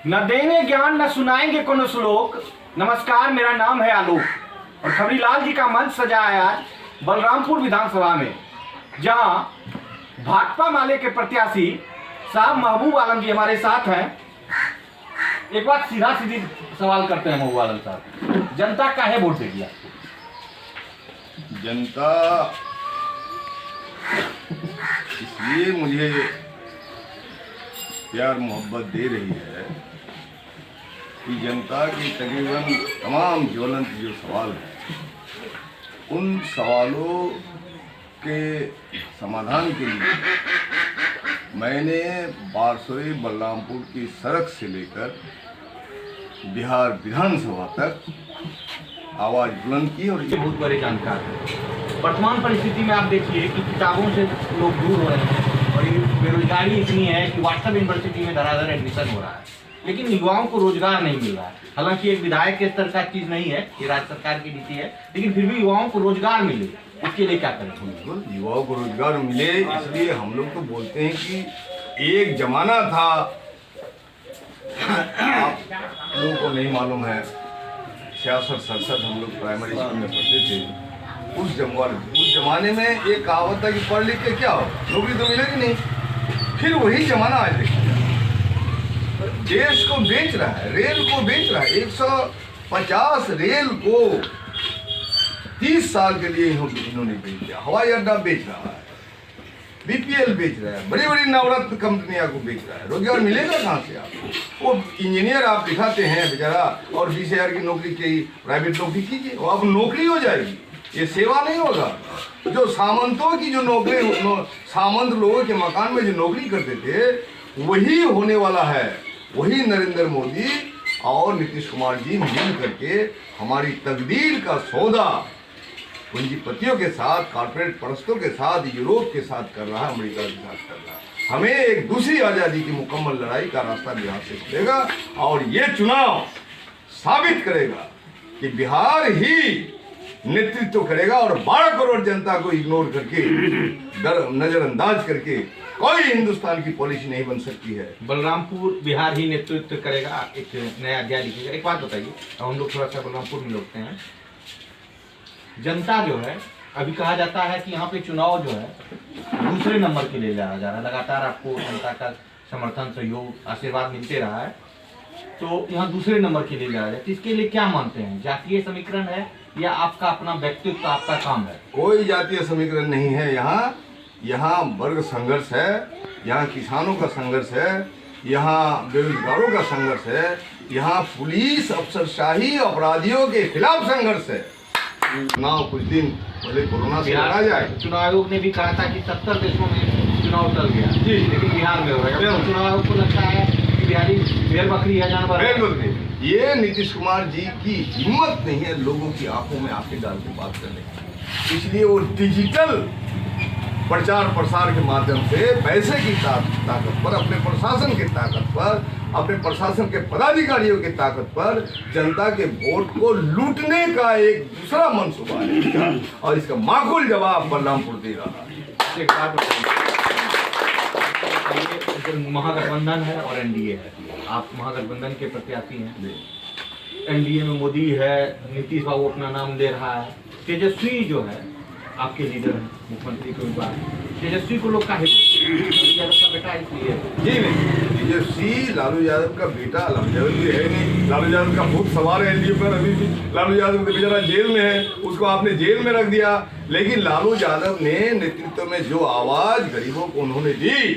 न देंगे ज्ञान न सुनाएंगे कोनो श्लोक। नमस्कार, मेरा नाम है आलोक और खबरीलाल जी का मंच सजा है आज बलरामपुर विधानसभा में, जहां भाकपा माले के प्रत्याशी साहब महबूब आलम जी हमारे साथ हैं। एक बात सीधा सीधी सवाल करते हैं महबूब आलम साहब, जनता काहे वोट देगी आपको? जनता इसलिए मुझे प्यार मोहब्बत दे रही है कि जनता की तकरीबन तमाम ज्वलंत जो सवाल हैं, उन सवालों के समाधान के लिए मैंने बारसोई बलरामपुर की सड़क से लेकर बिहार विधानसभा तक आवाज बुलंद की। और ये बहुत बड़े जानकार हैं। वर्तमान परिस्थिति में आप देखिए कि किताबों से लोग दूर हो रहे हैं और ये बेरोजगारी इतनी है कि व्हाट्सएप यूनिवर्सिटी में धड़ाधड़ एडमिशन हो रहा है, लेकिन युवाओं को रोजगार नहीं मिल रहा है। हालांकि एक विधायक के स्तर का चीज नहीं है, ये राज्य सरकार की नीति है, लेकिन फिर भी युवाओं को रोजगार मिले, उसके लिए क्या करें? युवाओं को रोजगार मिले, इसलिए हम लोग तो बोलते हैं कि एक जमाना था, आप लोगों को नहीं मालूम है, 66-67 हम लोग प्राइमरी स्कूल में पढ़ते थे। उस जमाने में एक कहावत था कि पढ़ लिख के क्या हो, नौकरी तो मिलेगी नहीं। फिर वही जमाना आज देखा जाए, देश को बेच रहा है, रेल को बेच रहा है। 150 रेल को 30 साल के लिए इन्होंने बेच दिया। हवाई अड्डा बेच रहा है, बीपीएल बेच रहा है, बड़ी बड़ी नवरत्न कंपनियां को बेच रहा है। रोजगार मिलेगा कहाँ से आपको? वो इंजीनियर आप दिखाते हैं बेचारा, और 20,000 की नौकरी की प्राइवेट नौकरी कीजिए, वो अब नौकरी हो जाएगी, ये सेवा नहीं होगा। जो सामंतों की जो नौकरी, सामंत लोगों के मकान में जो नौकरी करते थे, वही होने वाला है। वही नरेंद्र मोदी और नीतीश कुमार जी मिल करके हमारी तकदीर का सौदा पूंजीपतियों के साथ, कॉर्पोरेट परस्तों के साथ, यूरोप के साथ कर रहा है, अमेरिका के साथ कर रहा है। हमें एक दूसरी आज़ादी की मुकम्मल लड़ाई का रास्ता बिहार से खुलेगा और ये चुनाव साबित करेगा कि बिहार ही नेतृत्व करेगा और 12 करोड़ जनता को इग्नोर करके, नजरअंदाज करके कोई हिंदुस्तान की पॉलिसी नहीं बन सकती है। बलरामपुर बिहार ही नेतृत्व करेगा, एक नया अध्याय लिखेगा। एक बात बताइए, हम लोग थोड़ा सा बलरामपुर में लौटते हैं। जनता जो है, अभी कहा जाता है कि यहाँ पे चुनाव जो है दूसरे नंबर के लिए जाया जा रहा है। लगातार आपको जनता का समर्थन, सहयोग, आशीर्वाद मिलते रहा है, तो यहाँ दूसरे नंबर के लिए जाया जाए। तो इसके लिए क्या मानते हैं? जातीय समीकरण है या आपका अपना व्यक्तित्व, आपका काम है? कोई जातीय समीकरण नहीं है। यहाँ वर्ग संघर्ष है, यहाँ किसानों का संघर्ष है, यहाँ बेरोजगारों का संघर्ष है, यहाँ पुलिस अफसरशाही अपराधियों के खिलाफ संघर्ष है। चुनाव कुछ दिन पहले कोरोना से लड़ा जाए। चुनाव आयोग ने भी कहा था कि 70 देशों में चुनाव टल गया जी, लेकिन बिहार में हो रहा है। चुनाव आयोग को लगता है कि बिहारी भेड़ बकरी है, जानवर। ये नीतीश कुमार जी की हिम्मत नहीं है लोगों की आंखों में आंखें डाल के बात करने की, इसलिए वो डिजिटल प्रचार प्रसार के माध्यम से पैसे की ताकत पर, अपने प्रशासन की ताकत पर, अपने प्रशासन के पदाधिकारियों की ताकत पर जनता के वोट को लूटने का एक दूसरा मनसूबा है, और इसका माकूल जवाब बलरामपुर दे रहा है। महागठबंधन है और एनडीए है, आप महागठबंधन के प्रत्याशी हैं। एनडीए में मोदी है, नीतीश बाबू अपना नाम दे रहा है, तेजस्वी जो है आपके लीडर हैं, मुख्यमंत्री के बाद तेजस्वी को लोग काहे यादव का बेटा इसलिए जी नहीं, तेजस्वी लालू यादव का बेटा, लालू यादव भी है नहीं। लालू यादव का भूत सवार है एनडीए पर अभी भी। लालू यादव तो बेचारा जेल में है, उसको आपने जेल में रख दिया। लेकिन लालू यादव ने नेतृत्व में जो आवाज गरीबों को उन्होंने दी,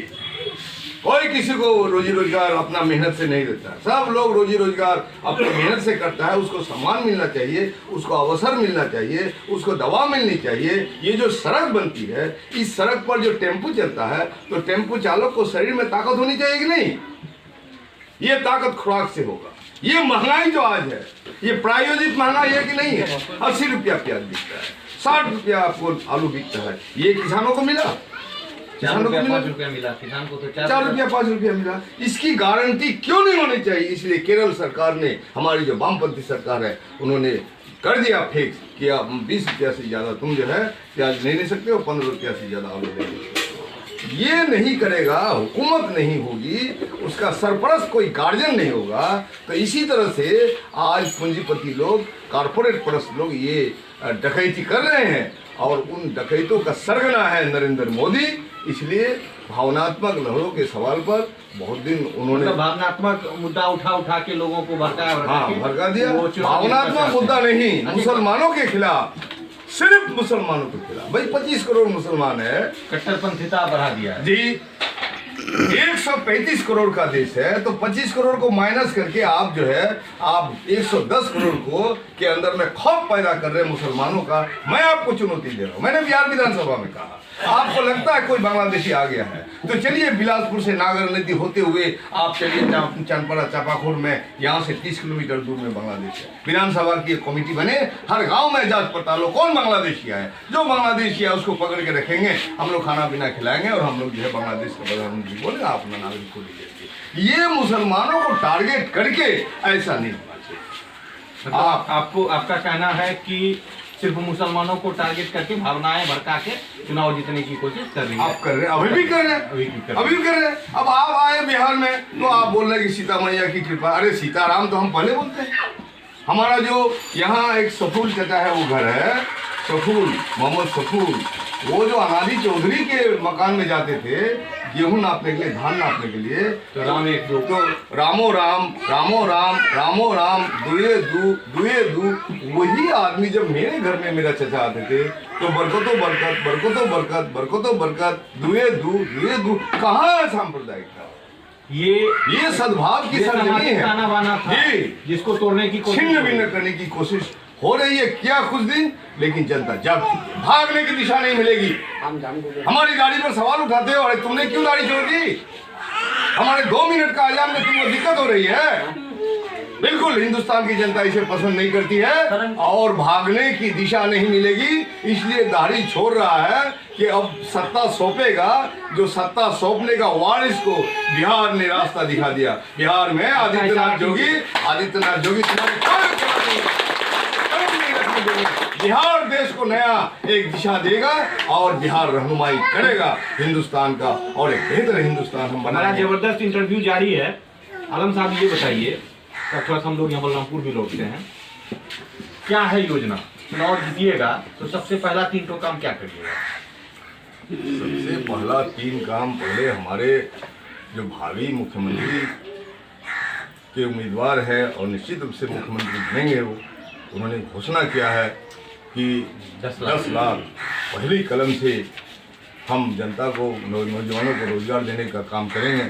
कोई किसी को रोजी रोजगार अपना मेहनत से नहीं देता। सब लोग रोजी रोजगार अपनी मेहनत से करता है, उसको सम्मान मिलना चाहिए, उसको अवसर मिलना चाहिए, उसको दवा मिलनी चाहिए। ये जो सड़क बनती है, इस सड़क पर जो टेम्पू चलता है, तो टेम्पू चालक को शरीर में ताकत होनी चाहिए कि नहीं? ये ताकत खुराक से होगा। ये महंगाई जो आज है, ये प्रायोजित महंगाई है कि नहीं है? 80 रुपया प्याज बिकता है, 60 रुपया आपको आलू बिकता है। ये किसानों को मिला, 4 रुपया 5 रुपया मिला, किसान को तो 4 रुपया 5 रुपया मिला। इसकी गारंटी क्यों नहीं होनी चाहिए? इसलिए केरल सरकार ने, हमारी जो वामपंथी सरकार है, उन्होंने कर दिया फिक्स कि आप 20 रुपया से ज़्यादा तुम जो है प्याज नहीं ले सकते हो, 15 रुपया से ज़्यादा आलू ले सकते हो। ये नहीं करेगा, हुकूमत नहीं होगी, उसका सरपरस्त कोई गार्जियन नहीं होगा, तो इसी तरह से आज पूंजीपति लोग, कारपोरेट परस्त लोग ये डकैती कर रहे हैं और उन डकैतों का सरगना है नरेंद्र मोदी। इसलिए भावनात्मक लहरों के सवाल पर बहुत दिन उन्होंने भावनात्मक मुद्दा उठा के लोगों को भड़काया, भड़का दिया। भावनात्मक मुद्दा नहीं, मुसलमानों के खिलाफ, सिर्फ मुसलमानों के खिलाफ। भाई 25 करोड़ मुसलमान है, कट्टरपंथीता बढ़ा दिया जी। 135 करोड़ का देश है, तो 25 करोड़ को माइनस करके आप जो है आप 110 करोड़ को के अंदर में खौफ पैदा कर रहे हैं मुसलमानों का। मैं आपको चुनौती दे रहा हूं। मैंने बिहार विधानसभा में कहा, आपको लगता है कोई बांग्लादेशी आ गया है, तो चलिए बिलासपुर से नागर नदी होते हुए आप चलिए चंदपड़ा चापाखोर में, यहाँ से 30 किलोमीटर दूर में बांग्लादेश है। विधानसभा की एक कमेटी बने, हर गांव में जांच पड़ताल हो, कौन बांग्लादेशी है, जो बांग्लादेशी है उसको पकड़ के रखेंगे, हम लोग खाना पीना खिलाएंगे और हम लोग जो है बांग्लादेश का प्रधानमंत्री बोले आप अपना नागरिक को ले लीजिए। ये मुसलमानों को टारगेट करके ऐसा नहीं होना चाहिए। आपका कहना है कि सिर्फ मुसलमानों को टारगेट करके भावनाएं भड़का के चुनाव जीतने की कोशिश कर रही है। आप कर रहे हैं, अभी भी कर रहे हैं, अभी भी कर रहे हैं। अब आप आए बिहार में तो आप बोल रहे हैं कि सीता मैया की कृपा। अरे सीताराम तो हम पहले बोलते हैं। हमारा जो यहाँ एक सफूल चचा है वो घर है, सफूल मोहम्मद सफूल, वो जो अनादि चौधरी के मकान में जाते थे गेहूं नापने के लिए, धान नापने के लिए, तो राम एक दो, तो रामो राम रामो राम रामो राम दुए दू, वही आदमी जब मेरे घर में मेरा चचा आते थे तो बरकतो बरकत, बरकतो बरकत, बरकतो बरकत, दुए दू। कहाँ सांप्रदायिकता? ये सद्भाव की सरजमी है जी, जिसको तोड़ने की कोशिश, छिन्न भिन्न करने की कोशिश हो रही है। क्या कुछ दिन, लेकिन जनता जागती है, भागने की दिशा नहीं मिलेगी। हमारी गाड़ी पर सवाल उठाते हो, अरे तुमने क्यों गाड़ी छोड़ दी, हमारे 2 मिनट का आजाम में तुमको दिक्कत हो रही है। बिल्कुल हिंदुस्तान की जनता इसे पसंद नहीं करती है और भागने की दिशा नहीं मिलेगी, इसलिए दाढ़ी छोड़ रहा है कि अब सत्ता सौंपेगा। जो सत्ता सौंपने का वारिस को बिहार ने रास्ता दिखा दिया। बिहार में आदित्यनाथ जोगी बिहार देश को नया एक दिशा देगा और बिहार रहनुमाई करेगा हिंदुस्तान का, और एक बेहतर हिंदुस्तान हम बनाएंगे। जबरदस्त इंटरव्यू जारी है। आलम साहब ये बताइए, थोड़ा हम लोग यहाँ बलरामपुर भी लौटते हैं, क्या है योजना? चुनाव जीतिएगा तो सबसे पहला 3 तो काम क्या करिएगा? सबसे पहला 3 काम, पहले हमारे जो भावी मुख्यमंत्री के उम्मीदवार है और निश्चित रूप से मुख्यमंत्री बनेंगे, वो उन्होंने घोषणा किया है कि 10 लाख पहली कलम से हम जनता को, नौजवानों को रोजगार देने का काम करेंगे।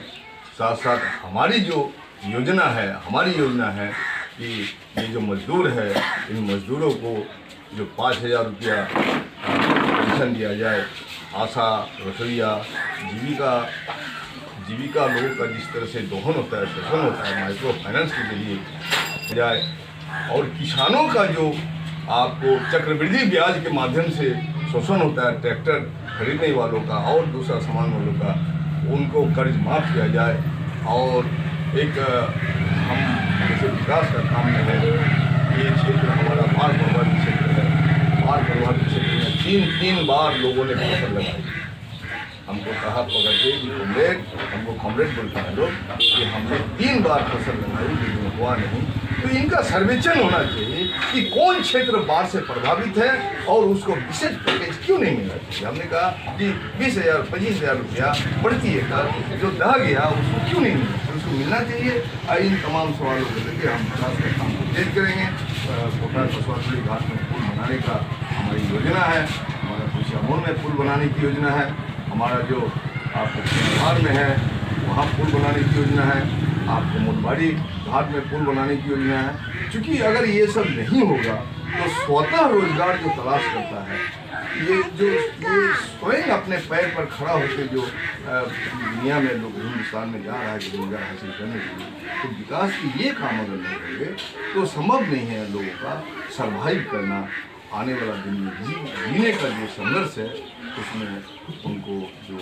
साथ साथ हमारी योजना है कि ये जो मजदूर है, इन मजदूरों को जो 5,000 रुपया पेंशन दिया जाए, आशा, रसोईया, जीविका लोगों का जिस तरह से दोहन होता है, शोषण होता है, माइक्रो फाइनेंस के जरिए जाए, और किसानों का जो आपको चक्रवृद्धि ब्याज के माध्यम से शोषण होता है, ट्रैक्टर खरीदने वालों का और दूसरा सामान वालों का, उनको कर्ज माफ़ किया जाए। और एक हम जैसे विकास का काम में है, ये क्षेत्र हमारा बाढ़ प्रभावित क्षेत्र है। बाढ़ प्रभावित क्षेत्र में 3 बार लोगों ने फसल लगाई। हमको कहा पकड़ के कि कॉमरेड, हमको कॉमरेड बोलते हैं लोग, कि हमने 3 बार फसल लगाई लेकिन हुआ नहीं। तो इनका सर्वेक्षण होना चाहिए कि कौन क्षेत्र बाढ़ से प्रभावित है और उसको विशेष पैकेज क्यों नहीं मिलना चाहिए। हमने कहा कि 20,000 25,000 रुपया प्रति एकड़ जो दह गया उसको क्यों नहीं मिलना, उसको मिलना चाहिए। इन तमाम सवालों को लेकर हम विकास का काम को तेज करेंगे। कोटा बसवापुरी घाट में पुल बनाने का हमारी योजना है, हमारा खुशियामोल में पुल बनाने की योजना है, हमारा जो आपको बिहार में है वहाँ पुल बनाने की योजना है, आपको मोटबाड़ी घाट में पुल बनाने की योजना है। क्योंकि अगर ये सब नहीं होगा तो स्वतः रोजगार जो तलाश करता है, ये स्वयं अपने पैर पर खड़ा होकर जो दुनिया में लोग हिंदुस्तान में जा रहा है कि रोजगार हासिल करने के लिए, तो विकास के ये काम अगर नहीं होंगे तो संभव नहीं है लोगों का सर्वाइव करना। आने वाला दिन में जीने का जो संघर्ष है उसमें उनको जो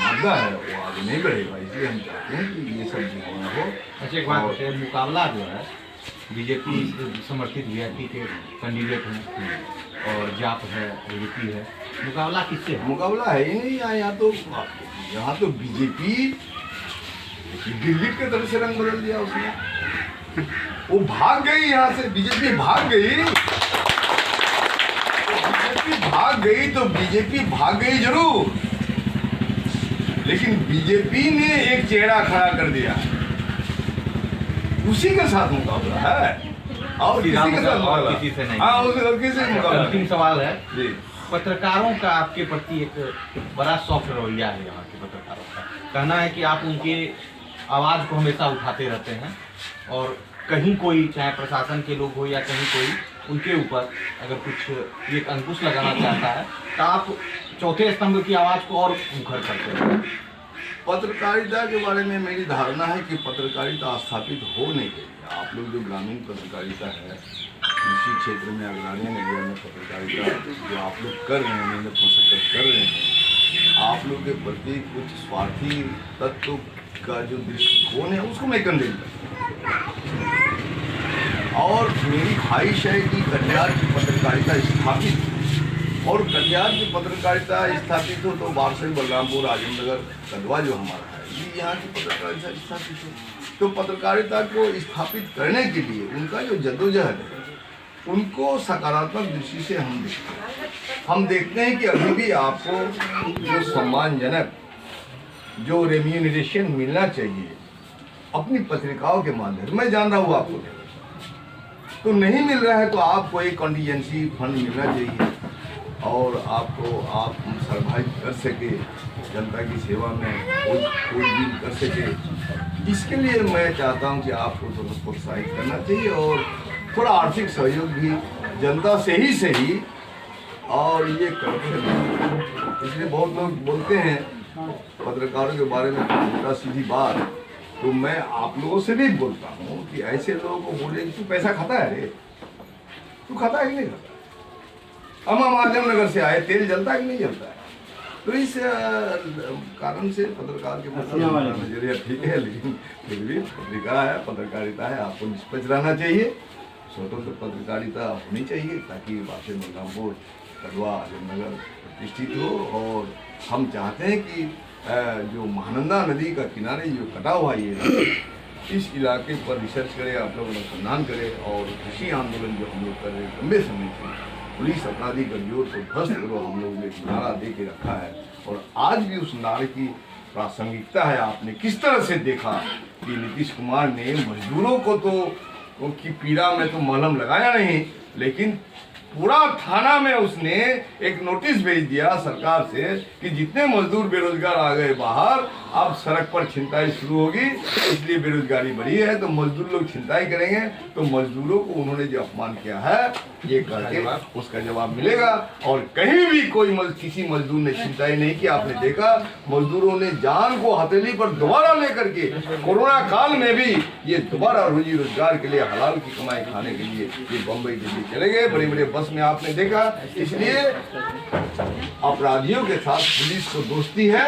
मुद्दा है वो आगे नहीं बढ़ेगा। इसलिए हम चाहते हैं कि ये सब जो होना हो। अच्छा, एक बात बताइए, मुकाबला जो है बीजेपी समर्थित वीआईपी के कैंडिडेट हैं और जाप है, यूपी है, मुकाबला किससे है? मुकाबला है ही नहीं यहाँ तो बीजेपी दिल्ली की तरफ से रंग बदल दिया उसने। वो भाग गई यहाँ से, बीजेपी भाग गई, तो बीजेपी भाग गई जरूर, लेकिन बीजेपी ने एक चेहरा खड़ा कर दिया, उसी के साथ मुकाबला है और किसी के साथ मुकाबला, किसी से नहीं। हाँ, और किसी से मुकाबला। अंतिम सवाल है जी, पत्रकारों का आपके प्रति एक बड़ा सॉफ्ट रवैया है यहाँ के पत्रकारों का। कहना है कि आप उनके आवाज़ को हमेशा उठाते रहते हैं और कहीं कोई, चाहे प्रशासन के लोग हो या कहीं कोई, उनके ऊपर अगर कुछ एक अंकुश लगाना चाहता है तो आप चौथे स्तंभ की आवाज़ को और मुखर करते हैं। पत्रकारिता के बारे में मेरी धारणा है कि पत्रकारिता स्थापित होने के लिए आप लोग जो ग्रामीण पत्रकारिता है, कृषि क्षेत्र में, अग्रणी एरिया में पत्रकारिता जो आप लोग कर रहे हैं, मेहनत मशक्कत कर रहे हैं, आप लोग के प्रति कुछ स्वार्थी तत्व का जो दृष्टिकोण है उसको मैं कंडेम करता हूँ। और मेरी ख्वाहिश है कि कटिहार की पत्रकारिता स्थापित, और कटिहार की पत्रकारिता स्थापित हो तो वारसई, बलरामपुर, आजमनगर, कदवा जो हमारा है, ये यहाँ की पत्रकारिता स्थापित हो। तो पत्रकारिता को स्थापित करने के लिए उनका जो जद्दोजहद है उनको सकारात्मक दृष्टि से हम देखते हैं कि अभी भी आपको जो सम्मानजनक जो रेम्यूनरेशन मिलना चाहिए अपनी पत्रिकाओं के माध्यम से, मैं जान रहा हूँ आपको तो नहीं मिल रहा है, तो आपको एक कॉन्टीजेंसी फंड मिलना चाहिए और आपको आप सर्वाइव कर सके, जनता की सेवा में कोई भी कर सके। इसके लिए मैं चाहता हूं कि आपको थोड़ा प्रोत्साहित करना चाहिए और थोड़ा आर्थिक सहयोग भी जनता से ही और ये करप्शन, इसलिए बहुत लोग बोलते हैं पत्रकारों के बारे में उल्टा सीधी बात, तो मैं आप लोगों से भी बोलता हूँ कि ऐसे लोगों को बोले कि तू पैसा खाता है रे, तू खाता है कि नहीं खाता? हम आजमनगर से आए, तेल जलता है कि नहीं जलता है? तो इस कारण से पत्रकार के नजरिया ठीक है, लेकिन फिर भी पत्रिका है, पत्रकारिता है, आपको निष्पक्ष रहना चाहिए, स्वतंत्र पत्रकारिता होनी चाहिए ताकि वारसई, बलरामपुर, कदवा, आजमनगर प्रतिष्ठित हो। और हम चाहते हैं कि जो महानंदा नदी का किनारे जो कटा हुआ ये इस इलाके पर रिसर्च करें, आप लोग अनुसंधान करें और कृषि आंदोलन जो हम लोग कर रहे हैं लंबे समय से, पुलिस अपराधी गठजोड़ को ध्वस्त करो, हम लोग ने एक नारा दे के रखा है और आज भी उस नारे की प्रासंगिकता है। आपने किस तरह से देखा कि नीतीश कुमार ने मजदूरों को तो उनकी पीड़ा में तो मलहम लगाया नहीं, लेकिन पूरा थाना में उसने एक नोटिस भेज दिया सरकार से कि जितने मजदूर बेरोजगार आ गए बाहर, अब सड़क पर छिनताई शुरू होगी, इसलिए बेरोजगारी बढ़ी है, तो मजदूर लोग छिनताई करेंगे। तो मजदूरों को उन्होंने जो अपमान किया है ये करके उसका जवाब मिलेगा। और कहीं भी कोई किसी मजदूर ने छिनताई नहीं की, आपने देखा मजदूरों ने जान को हथेली पर दोबारा लेकर के कोरोना काल में भी ये दोबारा रोजी रोजगार के लिए, हलाल की कमाई खाने के लिए ये बम्बई दिल्ली चले गए, बड़े बड़े बस में आपने देखा। इसलिए अपराधियों के साथ पुलिस को दोस्ती है।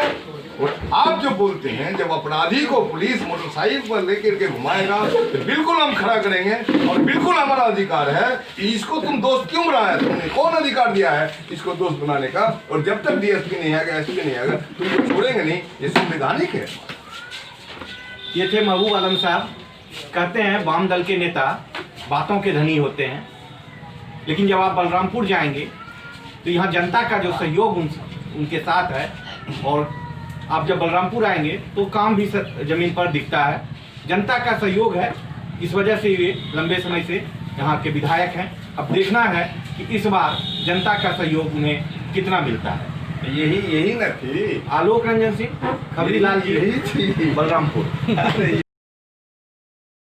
और आप जो बोलते हैं जब अपराधी को पुलिस मोटरसाइकिल पर लेकर के घुमाएगा तो बिल्कुल हम खड़ा करेंगे और बिल्कुल हमारा अधिकार है कि इसको तुम दोस्त क्यों बनाया, तुमने कौन अधिकार दिया है इसको दोस्त बनाने का? और जब तक डीएसपी नहीं आएगा, एसपी नहीं आएगा, तुमको छोड़ेंगे नहीं, ये संवैधानिक है। ये थे महबूब आलम साहब। कहते हैं वाम दल के नेता बातों के धनी होते हैं, लेकिन जब आप बलरामपुर जाएंगे तो यहाँ जनता का जो सहयोग उनके साथ है, और आप जब बलरामपुर आएंगे तो काम भी जमीन पर दिखता है, जनता का सहयोग है। इस वजह से ये लंबे समय से यहाँ के विधायक हैं। अब देखना है कि इस बार जनता का सहयोग उन्हें कितना मिलता है। यही न थी आलोक रंजन सिंह, खबरीलाल जी, यही थी बलरामपुर।